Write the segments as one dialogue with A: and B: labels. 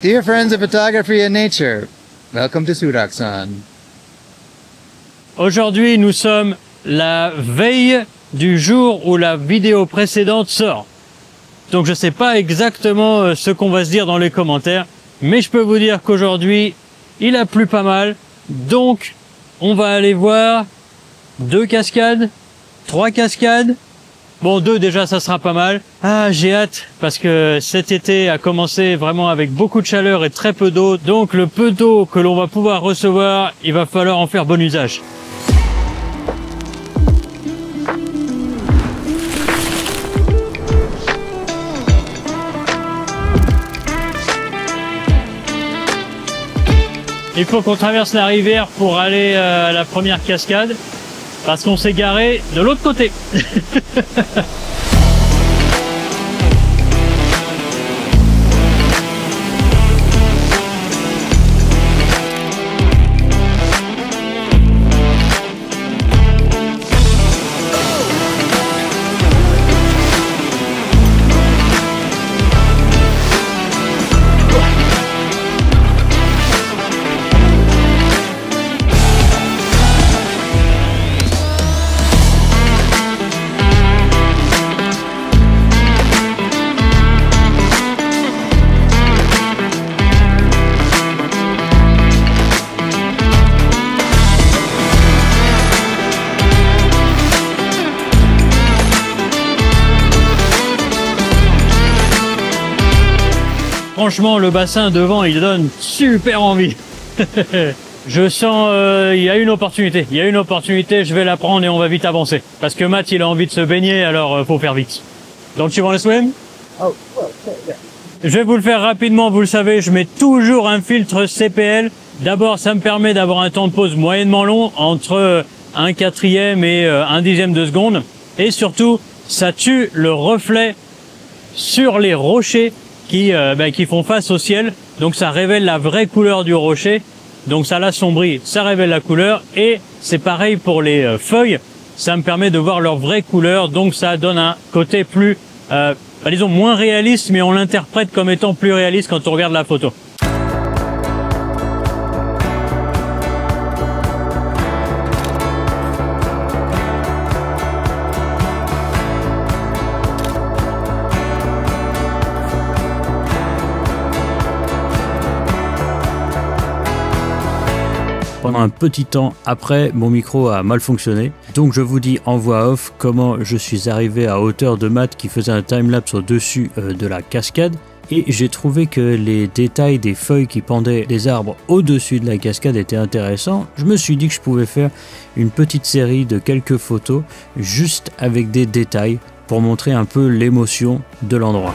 A: Dear friends of photography and nature, welcome to Sudaksan.
B: Aujourd'hui, nous sommes la veille du jour où la vidéo précédente sort. Donc je sais pas exactement ce qu'on va se dire dans les commentaires, mais je peux vous dire qu'aujourd'hui, il a plu pas mal. Donc, on va aller voir 2 cascades, 3 cascades. Bon, 2 déjà, ça sera pas mal. Ah, j'ai hâte, parce que cet été a commencé vraiment avec beaucoup de chaleur et très peu d'eau. Donc le peu d'eau que l'on va pouvoir recevoir, il va falloir en faire bon usage. Il faut qu'on traverse la rivière pour aller à la première cascade, parce qu'on s'est garé de l'autre côté. Franchement, le bassin devant, il donne super envie. Je sens, il y a une opportunité. Il y a une opportunité, je vais la prendre et on va vite avancer. Parce que Matt, il a envie de se baigner, alors faut faire vite. Don't you want to swim?
A: Oh, well, yeah.
B: Je vais vous le faire rapidement, vous le savez, je mets toujours un filtre CPL. D'abord, ça me permet d'avoir un temps de pause moyennement long, entre 1/4 et 1/10 de seconde. Et surtout, ça tue le reflet sur les rochers qui font face au ciel, donc ça révèle la vraie couleur du rocher, donc ça l'assombrit, ça révèle la couleur, et c'est pareil pour les feuilles, ça me permet de voir leur vraie couleur, donc ça donne un côté plus, disons moins réaliste, mais on l'interprète comme étant plus réaliste quand on regarde la photo. Pendant un petit temps après, mon micro a mal fonctionné, donc je vous dis en voix off comment je suis arrivé à hauteur de Matt qui faisait un timelapse au-dessus de la cascade, et j'ai trouvé que les détails des feuilles qui pendaient des arbres au-dessus de la cascade étaient intéressants. Je me suis dit que je pouvais faire une petite série de quelques photos juste avec des détails pour montrer un peu l'émotion de l'endroit.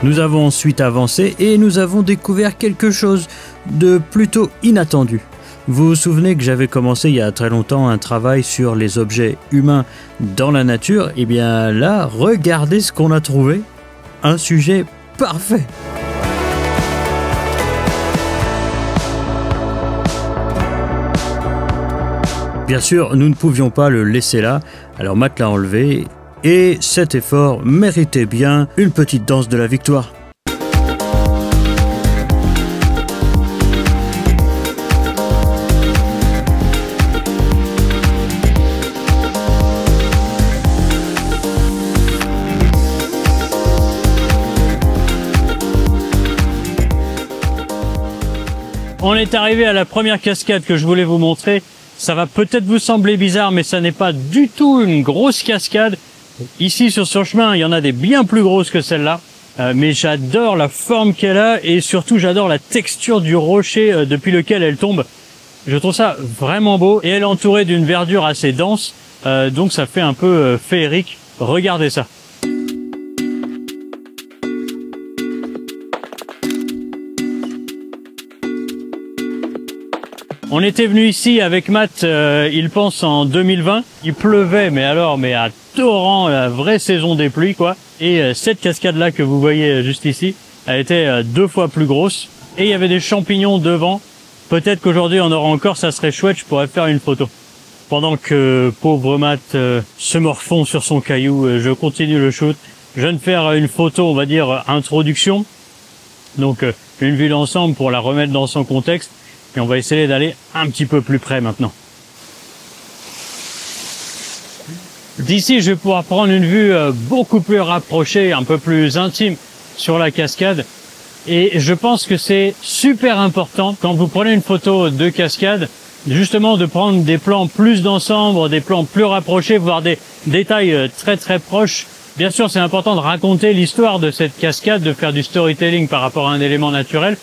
B: Nous avons ensuite avancé et nous avons découvert quelque chose de plutôt inattendu. Vous vous souvenez que j'avais commencé il y a très longtemps un travail sur les objets humains dans la nature? Et bien là, regardez ce qu'on a trouvé. Un sujet parfait. Bien sûr, nous ne pouvions pas le laisser là, alors Matt l'a enlevé. Et cet effort méritait bien une petite danse de la victoire. On est arrivé à la première cascade que je voulais vous montrer. Ça va peut-être vous sembler bizarre, mais ça n'est pas du tout une grosse cascade. Ici sur ce chemin, il y en a des bien plus grosses que celle-là, mais j'adore la forme qu'elle a et surtout j'adore la texture du rocher depuis lequel elle tombe. Je trouve ça vraiment beau et elle est entourée d'une verdure assez dense, donc ça fait un peu féerique. Regardez ça. On était venu ici avec Matt, il pense en 2020. Il pleuvait, mais à torrent, la vraie saison des pluies, quoi. Et cette cascade-là que vous voyez juste ici, elle était 2 fois plus grosse. Et il y avait des champignons devant. Peut-être qu'aujourd'hui on aura encore, ça serait chouette, je pourrais faire une photo. Pendant que pauvre Matt se morfond sur son caillou, je continue le shoot. Je viens de faire une photo, on va dire, introduction. Donc une vue d'ensemble pour la remettre dans son contexte. Et on va essayer d'aller un petit peu plus près maintenant. D'ici, je vais pouvoir prendre une vue beaucoup plus rapprochée, un peu plus intime sur la cascade. Et je pense que c'est super important quand vous prenez une photo de cascade, justement de prendre des plans plus d'ensemble, des plans plus rapprochés, voire des détails très très proches. Bien sûr, c'est important de raconter l'histoire de cette cascade, de faire du storytelling par rapport à un élément naturel.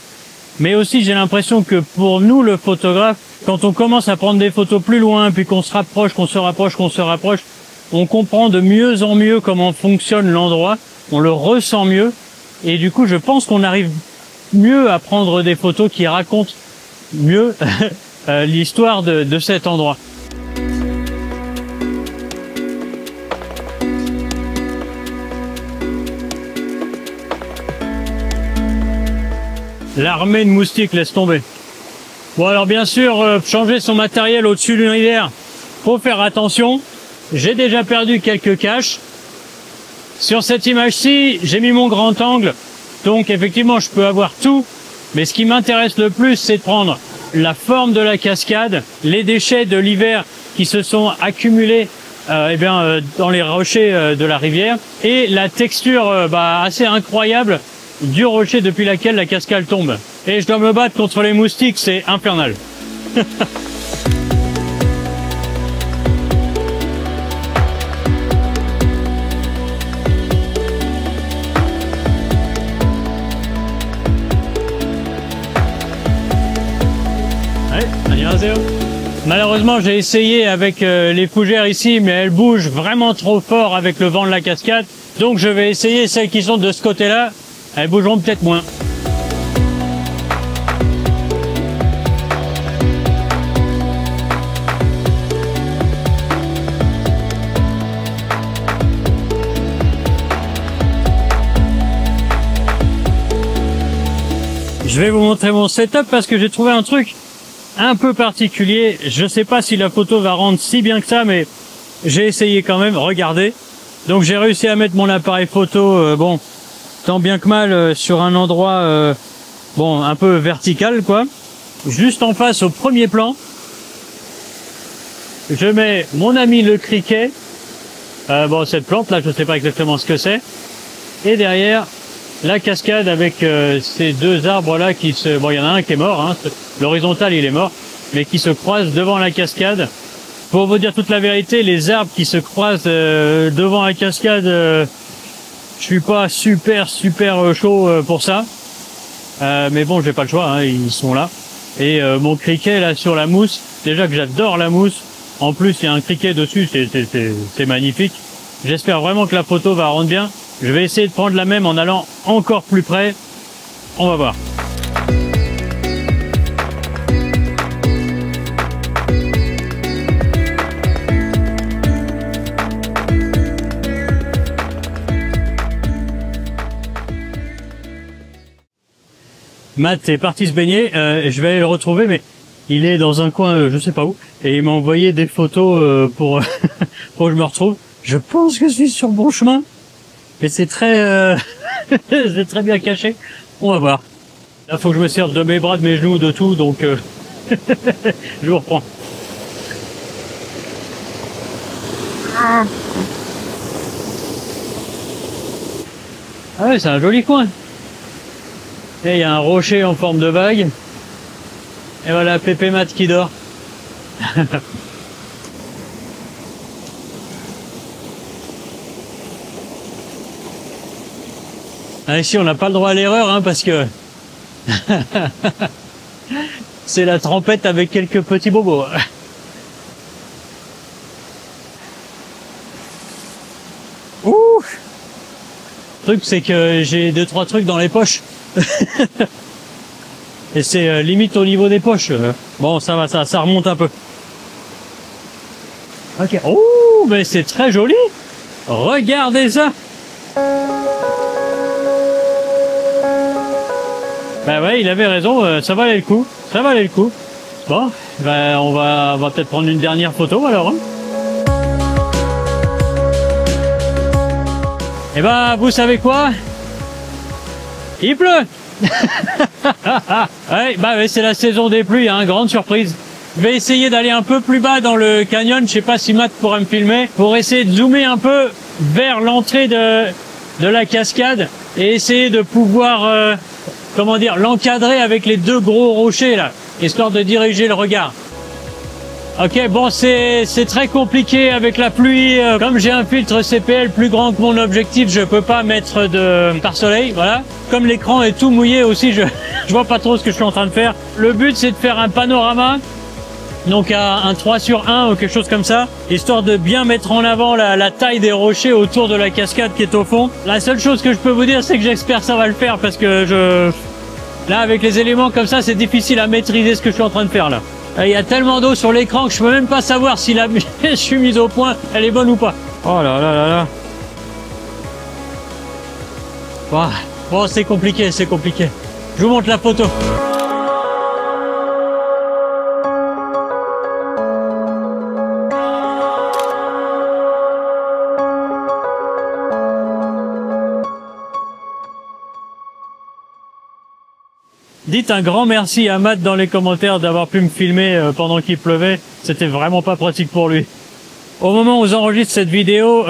B: Mais aussi, j'ai l'impression que pour nous, le photographe, quand on commence à prendre des photos plus loin, puis qu'on se rapproche, qu'on se rapproche, qu'on se rapproche, on comprend de mieux en mieux comment fonctionne l'endroit, on le ressent mieux. Et du coup, je pense qu'on arrive mieux à prendre des photos qui racontent mieux l'histoire de cet endroit. L'armée de moustiques, laisse tomber. Bon alors bien sûr, changer son matériel au-dessus d'une rivière, faut faire attention. J'ai déjà perdu quelques caches. Sur cette image-ci, j'ai mis mon grand angle, donc effectivement je peux avoir tout. Mais ce qui m'intéresse le plus, c'est de prendre la forme de la cascade, les déchets de l'hiver qui se sont accumulés dans les rochers de la rivière, et la texture assez incroyable du rocher depuis laquelle la cascade tombe. Et je dois me battre contre les moustiques, c'est infernal. Allez, annyeonghaseyo. Malheureusement, j'ai essayé avec les fougères ici, mais elles bougent vraiment trop fort avec le vent de la cascade. Donc je vais essayer celles qui sont de ce côté-là. Elles bougeront peut-être moins. Je vais vous montrer mon setup parce que j'ai trouvé un truc un peu particulier. Je sais pas si la photo va rendre si bien que ça, mais j'ai essayé quand même. Regardez. Donc j'ai réussi à mettre mon appareil photo, tant bien que mal sur un endroit un peu vertical quoi, juste en face au premier plan. Je mets mon ami le criquet, cette plante là je sais pas exactement ce que c'est, et derrière la cascade avec ces deux arbres là qui se, il y en a un qui est mort, hein, l'horizontal il est mort, mais qui se croisent devant la cascade. Pour vous dire toute la vérité, les arbres qui se croisent devant la cascade, je suis pas super chaud pour ça, mais bon, j'ai pas le choix, hein, ils sont là. Et mon criquet là sur la mousse, déjà que j'adore la mousse, en plus il y a un criquet dessus, c'est magnifique. J'espère vraiment que la photo va rendre bien. Je vais essayer de prendre la même en allant encore plus près. On va voir. Matt est parti se baigner, je vais aller le retrouver, mais il est dans un coin, je sais pas où, et il m'a envoyé des photos pour pour que je me retrouve. Je pense que je suis sur le bon chemin, mais c'est très c'est très bien caché. On va voir. Là, faut que je me serve de mes bras, de mes genoux, de tout, donc je vous reprends. Ah ouais, c'est un joli coin. Et il y a un rocher en forme de vague. Et voilà, Pépé Matt qui dort. Ah, ici, on n'a pas le droit à l'erreur, hein, parce que c'est la trempette avec quelques petits bobos. Ouh! Le truc, c'est que j'ai 2-3 trucs dans les poches. Et c'est limite au niveau des poches. Bon, ça va, ça remonte un peu. Ok. Oh, mais c'est très joli. Regardez ça. Bah ouais, il avait raison. Ça valait le coup. Ça valait le coup. Bon, ben, on va peut-être prendre une dernière photo alors. Hein. Eh ben, vous savez quoi? Il pleut. Ouais, bah ouais, c'est la saison des pluies, hein, grande surprise. Je vais essayer d'aller un peu plus bas dans le canyon, je sais pas si Matt pourra me filmer, pour essayer de zoomer un peu vers l'entrée de la cascade et essayer de pouvoir, comment dire, l'encadrer avec les deux gros rochers là, histoire de diriger le regard. Ok, bon, c'est très compliqué avec la pluie. Comme j'ai un filtre CPL plus grand que mon objectif, je peux pas mettre de pare-soleil, voilà. Comme l'écran est tout mouillé aussi, je vois pas trop ce que je suis en train de faire. Le but, c'est de faire un panorama, donc à un 3/1 ou quelque chose comme ça, histoire de bien mettre en avant la taille des rochers autour de la cascade qui est au fond. La seule chose que je peux vous dire, c'est que j'espère que ça va le faire, parce que là, avec les éléments comme ça, c'est difficile à maîtriser ce que je suis en train de faire là. Il y a tellement d'eau sur l'écran que je peux même pas savoir si la je suis mise au point, elle est bonne ou pas. Oh là là là là. Wow. Bon, c'est compliqué, c'est compliqué. Je vous montre la photo. Dites un grand merci à Matt dans les commentaires d'avoir pu me filmer pendant qu'il pleuvait. C'était vraiment pas pratique pour lui. Au moment où j'enregistre cette vidéo,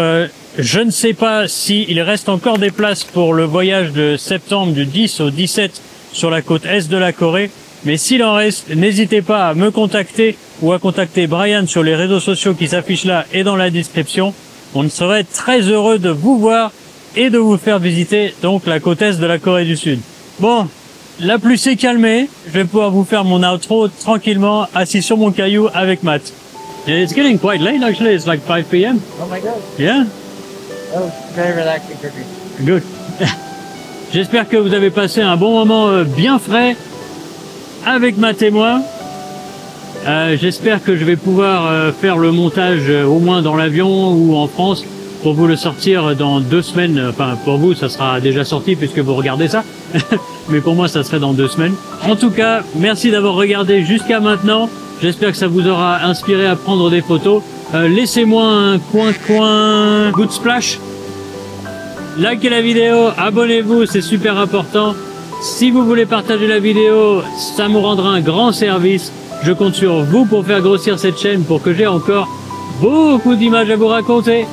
B: je ne sais pas s'il reste encore des places pour le voyage de septembre du 10 au 17 sur la côte est de la Corée. Mais s'il en reste, n'hésitez pas à me contacter ou à contacter Brian sur les réseaux sociaux qui s'affichent là et dans la description. On serait très heureux de vous voir et de vous faire visiter donc la côte est de la Corée du Sud. Bon. La pluie s'est calmée, je vais pouvoir vous faire mon outro tranquillement, assis sur mon caillou avec Matt. It's getting quite late actually, it's like 5 p.m.
A: Oh my god.
B: Yeah?
A: Oh, very relaxing for me.
B: Good. J'espère que vous avez passé un bon moment bien frais avec Matt et moi. J'espère que je vais pouvoir faire le montage au moins dans l'avion ou en France pour vous le sortir dans 2 semaines. Enfin, pour vous, ça sera déjà sorti puisque vous regardez ça. Mais pour moi, ça serait dans 2 semaines. En tout cas, merci d'avoir regardé jusqu'à maintenant. J'espère que ça vous aura inspiré à prendre des photos. Laissez-moi un coin good splash. Likez la vidéo, abonnez-vous, c'est super important. Si vous voulez partager la vidéo, ça me rendra un grand service. Je compte sur vous pour faire grossir cette chaîne pour que j'ai encore beaucoup d'images à vous raconter.